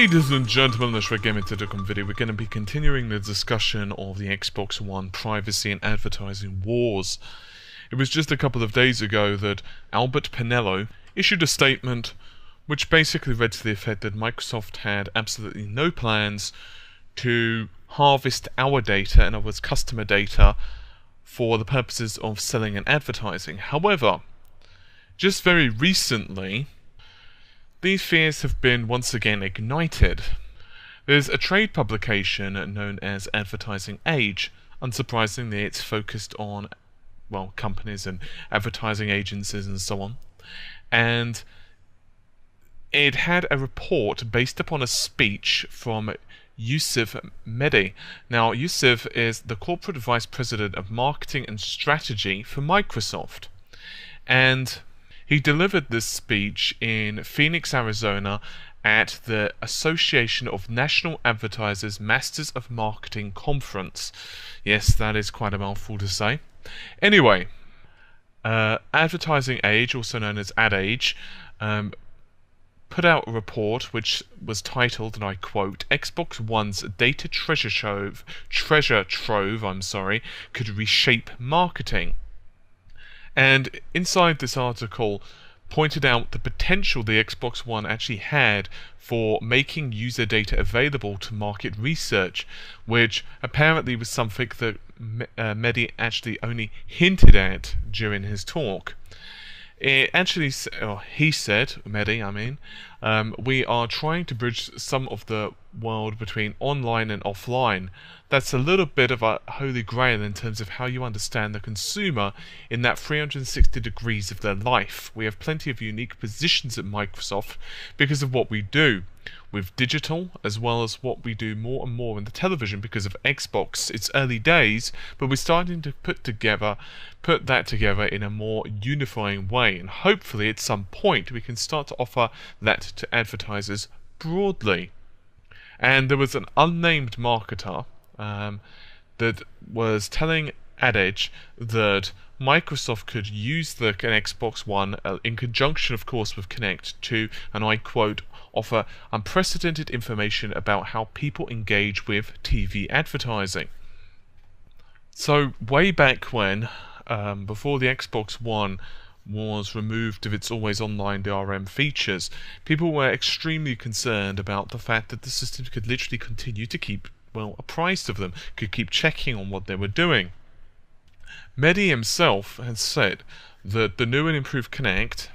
Ladies and gentlemen, let's get into the video. We're going to be continuing the discussion of the Xbox One privacy and advertising wars. It was just a couple of days ago that Albert Penello issued a statement which basically read to the effect that Microsoft had absolutely no plans to harvest our data, in other words customer data, for the purposes of selling and advertising. However, just very recently, these fears have been once again ignited. There's a trade publication known as Advertising Age. Unsurprisingly, it's focused on, well, companies and advertising agencies and so on. And it had a report based upon a speech from Yusuf Medhi. Now, Yusuf is the Corporate Vice President of Marketing and Strategy for Microsoft. And he delivered this speech in Phoenix, Arizona at the Association of National Advertisers Masters of Marketing Conference. Yes, that is quite a mouthful to say. Anyway, Advertising Age, also known as Ad Age, put out a report which was titled, and I quote, "Xbox One's data treasure trove, could reshape marketing." And inside this article pointed out the potential the Xbox One actually had for making user data available to market research, which apparently was something that Medhi actually only hinted at during his talk. It actually, he said, Medhi, we are trying to bridge some of the world between online and offline. That's a little bit of a holy grail in terms of how you understand the consumer in that 360 degrees of their life. We have plenty of unique positions at Microsoft because of what we do with digital, as well as what we do more and more in the television because of Xbox. It's early days, but we're starting to put that together in a more unifying way, and hopefully at some point we can start to offer that to advertisers broadly. And there was an unnamed marketer that was telling Ad Age that Microsoft could use the Xbox One in conjunction, of course, with Kinect to, and I quote, offer unprecedented information about how people engage with TV advertising. So way back when, before the Xbox One was removed of its always online DRM features, people were extremely concerned about the fact that the system could literally continue to keep, well, apprised of them, could keep checking on what they were doing. Medhi himself has said that the new and improved Kinect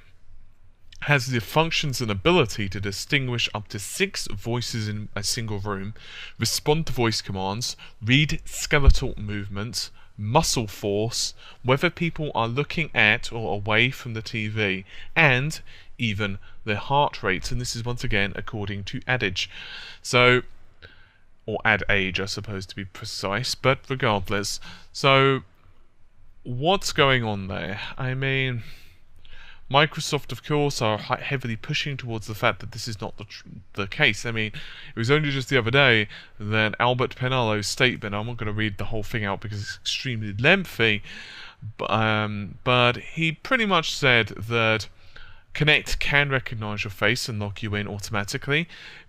has the functions and ability to distinguish up to 6 voices in a single room, respond to voice commands, read skeletal movements, muscle force, whether people are looking at or away from the TV, and even their heart rates. And this is once again according to Ad Age. So, or Ad Age, I suppose, to be precise, but regardless. So, what's going on there? Microsoft, of course, are heavily pushing towards the fact that this is not the case. It was only just the other day that Albert Penello's statement, I'm not going to read the whole thing out because it's extremely lengthy, but he pretty much said that Kinect can recognize your face and log you in automatically,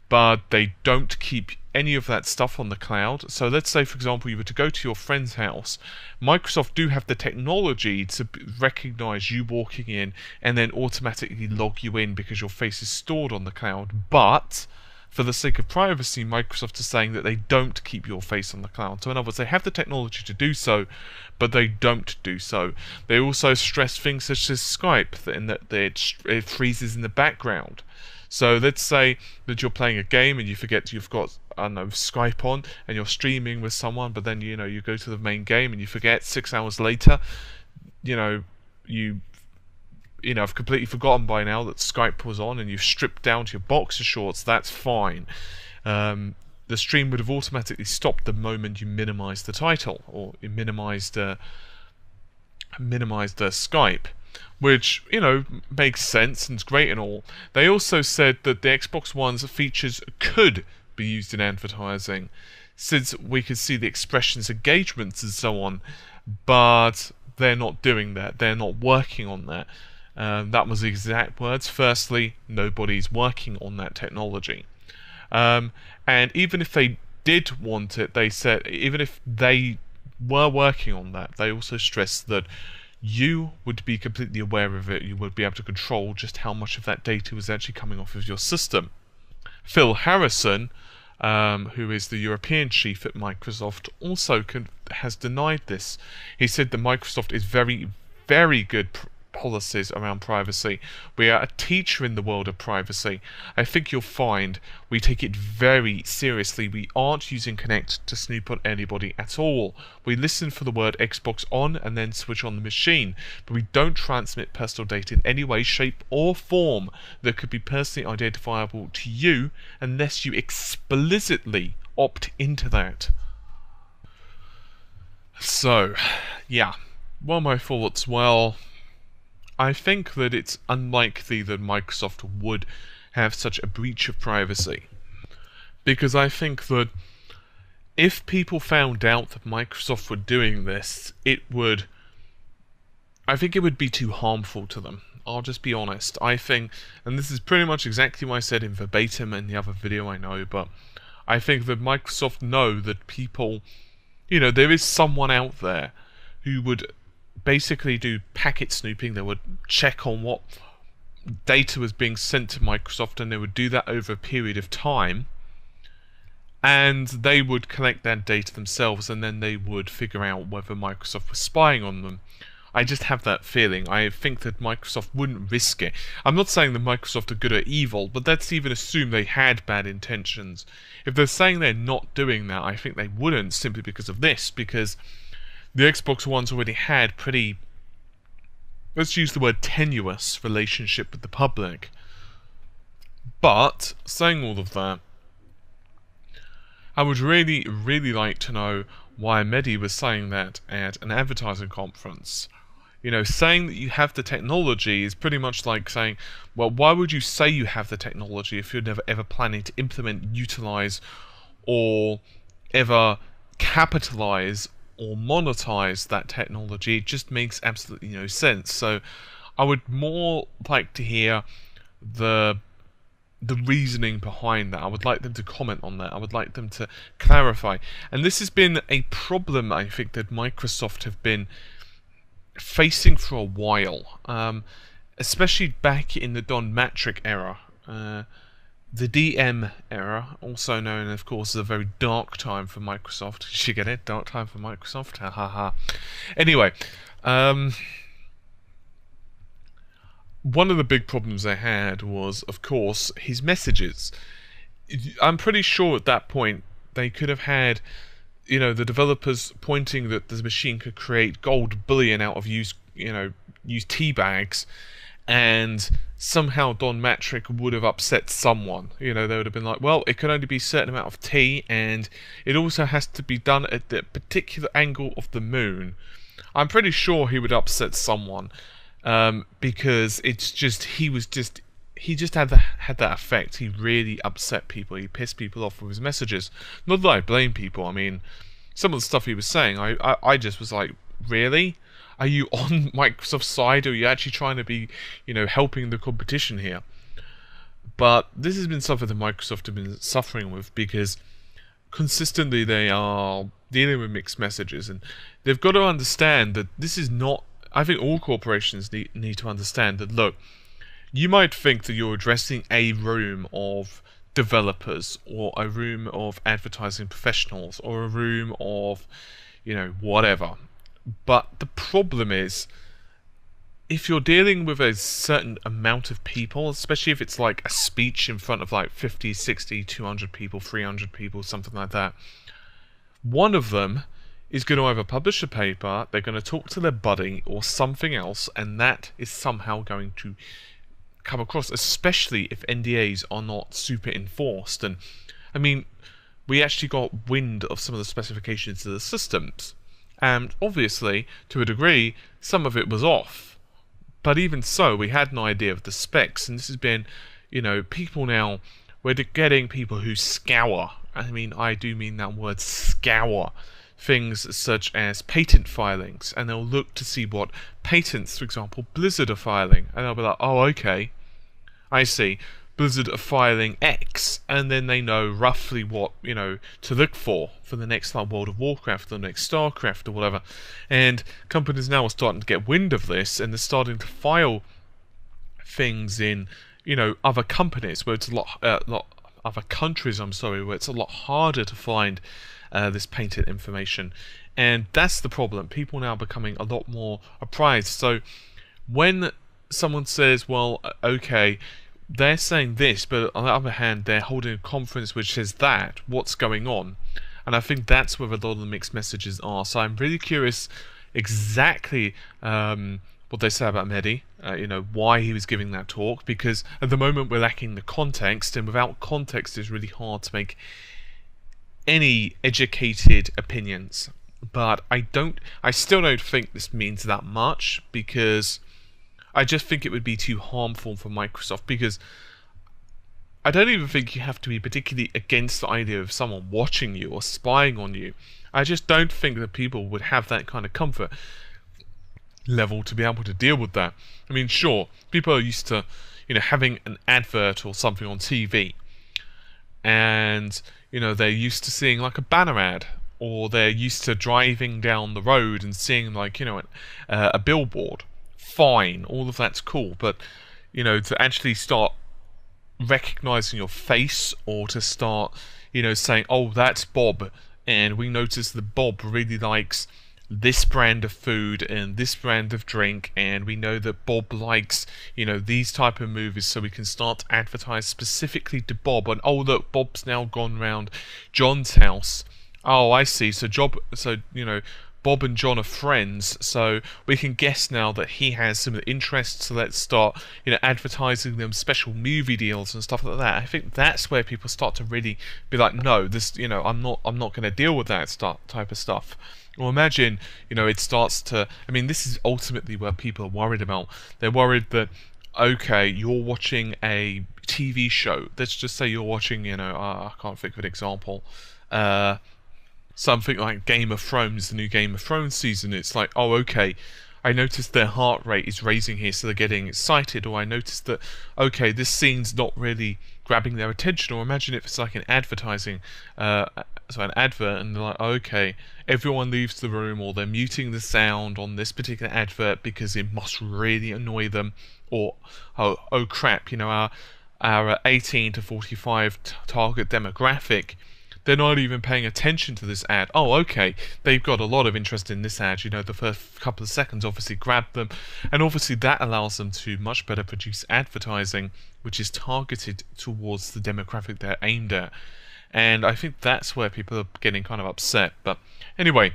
but they don't keep any of that stuff on the cloud. So let's say, for example, you were to go to your friend's house. Microsoft do have the technology to recognize you walking in and then automatically log you in because your face is stored on the cloud. But for the sake of privacy, Microsoft is saying that they don't keep your face on the cloud. So in other words, they have the technology to do so, but they don't do so. They also stress things such as Skype, in that it freezes in the background. So let's say that you're playing a game and you forget you've got, I don't know, Skype on and you're streaming with someone, but then you go to the main game and you forget 6 hours later, you've completely forgotten by now that Skype was on and you've stripped down to your boxer shorts. That's fine. The stream would have automatically stopped the moment you minimized the title, or you minimized the Skype, which, makes sense and is great and all. They also said that the Xbox One's features could be used in advertising, since we could see the expressions, engagements and so on, but they're not doing that. They're not working on that. That was the exact words. Firstly, nobody's working on that technology. And even if they did want it, they said, even if they were working on that, they also stressed that you would be completely aware of it, you would be able to control just how much of that data was actually coming off of your system. Phil Harrison, who is the European chief at Microsoft, also has denied this. He said that Microsoft is very, very good policies around privacy. We are a teacher in the world of privacy. I think you'll find we take it very seriously. We aren't using Connect to snoop on anybody at all. We listen for the word Xbox on and then switch on the machine, but we don't transmit personal data in any way, shape or form that could be personally identifiable to you unless you explicitly opt into that. So, yeah, what are my thoughts? Well, I think that it's unlikely that Microsoft would have such a breach of privacy, because I think that if people found out that Microsoft were doing this, I think it would be too harmful to them. I'll just be honest. I think, and this is pretty much exactly what I said in verbatim in the other video I know, but I think that Microsoft know that people, there is someone out there who would basically do packet snooping. They would check on what data was being sent to Microsoft, and they would do that over a period of time, and they would collect that data themselves, and then they would figure out whether Microsoft was spying on them. I just have that feeling. I think that Microsoft wouldn't risk it. I'm not saying that Microsoft are good or evil, but let's even assume they had bad intentions. If they're saying they're not doing that, I think they wouldn't, simply because of this, because the Xbox One's already had pretty, let's use the word tenuous, relationship with the public. But, saying all of that, I would really, really like to know why Medhi was saying that at an advertising conference. Saying that you have the technology is pretty much like saying, well, why would you say you have the technology if you're never ever planning to implement, utilize, or ever capitalize or monetize that technology? It just makes absolutely no sense. So I would more like to hear the reasoning behind that. I would like them to comment on that. I would like them to clarify. And this has been a problem, I think, that Microsoft have been facing for a while, especially back in the Don Matrick era. The DM era, also known, of course, as a very dark time for Microsoft. Did you get it? Dark time for Microsoft? Ha ha ha. Anyway, one of the big problems they had was, of course, his messages. I'm pretty sure at that point they could have had, the developers pointing that the machine could create gold bullion out of used tea bags, and somehow Don Matrick would have upset someone. They would have been like, well, it can only be a certain amount of tea, and it also has to be done at the particular angle of the moon. I'm pretty sure he would upset someone, because it's just, he just had that effect. He really upset people. He pissed people off with his messages. Not that I blame people. I mean, some of the stuff he was saying, I just was like, really? Are you on Microsoft's side, or are you actually trying to be, helping the competition here? But this has been something that Microsoft have been suffering with, because consistently they are dealing with mixed messages, and they've got to understand that this is not, I think all corporations need to understand that, look, you might think that you're addressing a room of developers, or a room of advertising professionals, or a room of, whatever. But the problem is, if you're dealing with a certain amount of people, especially if it's like a speech in front of like 50, 60, 200 people, 300 people, something like that, one of them is going to either publish a paper, they're going to talk to their buddy, or something else, and that is somehow going to come across, especially if NDAs are not super enforced. And I mean, we actually got wind of some of the specifications of the systems, and obviously, to a degree, some of it was off. But even so, we had an idea of the specs, and this has been, people now, we're getting people who scour, I mean, I do mean that word, scour, things such as patent filings, and they'll look to see what patents, for example, Blizzard are filing, and they'll be like, oh, okay, I see. Blizzard are filing X, and then they know roughly what, to look for the next World of Warcraft, the next StarCraft or whatever. And companies now are starting to get wind of this, and they're starting to file things in, other companies where it's a lot other countries, where it's a lot harder to find this painted information. And that's the problem. People now are becoming a lot more apprised. So when someone says, well, okay, they're saying this, but on the other hand, they're holding a conference which says that, what's going on? And I think that's where a lot of the mixed messages are. So I'm really curious exactly what they say about Medhi, why he was giving that talk, because at the moment we're lacking the context, and without context it's really hard to make any educated opinions. But I still don't think this means that much, because I just think it would be too harmful for Microsoft, because I don't even think you have to be particularly against the idea of someone watching you or spying on you. I just don't think that people would have that kind of comfort level to be able to deal with that. I mean, sure, people are used to, having an advert or something on TV, and, they're used to seeing like a banner ad, or they're used to driving down the road and seeing like, a billboard. Fine, all of that's cool, but to actually start recognizing your face, or to start saying, oh, that's Bob, and we notice that Bob really likes this brand of food and this brand of drink, and we know that Bob likes these type of movies, so we can start to advertise specifically to Bob. And oh, look, Bob's now gone round John's house. Oh, I see. So Bob and John are friends, so we can guess now that he has some interests, so let's start, advertising them special movie deals and stuff like that. I think that's where people start to really be like, no, this, I'm not going to deal with that type of stuff. Or imagine, it starts to, this is ultimately what people are worried about. They're worried that, okay, you're watching a TV show. Let's just say you're watching, I can't think of an example. Something like Game of Thrones, the new Game of Thrones season. It's like, oh, okay, I noticed their heart rate is raising here, so they're getting excited. Or I noticed that, okay, this scene's not really grabbing their attention. Or imagine if it's like an advertising, an advert, and they're like, oh, okay, everyone leaves the room, or they're muting the sound on this particular advert because it must really annoy them. Or, oh crap, our 18 to 45 target demographic, they're not even paying attention to this ad. Oh, okay, they've got a lot of interest in this ad. The first couple of seconds obviously grab them, and obviously that allows them to much better produce advertising which is targeted towards the demographic they're aimed at. And I think that's where people are getting kind of upset. But anyway,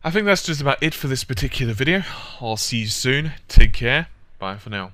I think that's just about it for this particular video. I'll see you soon. Take care. Bye for now.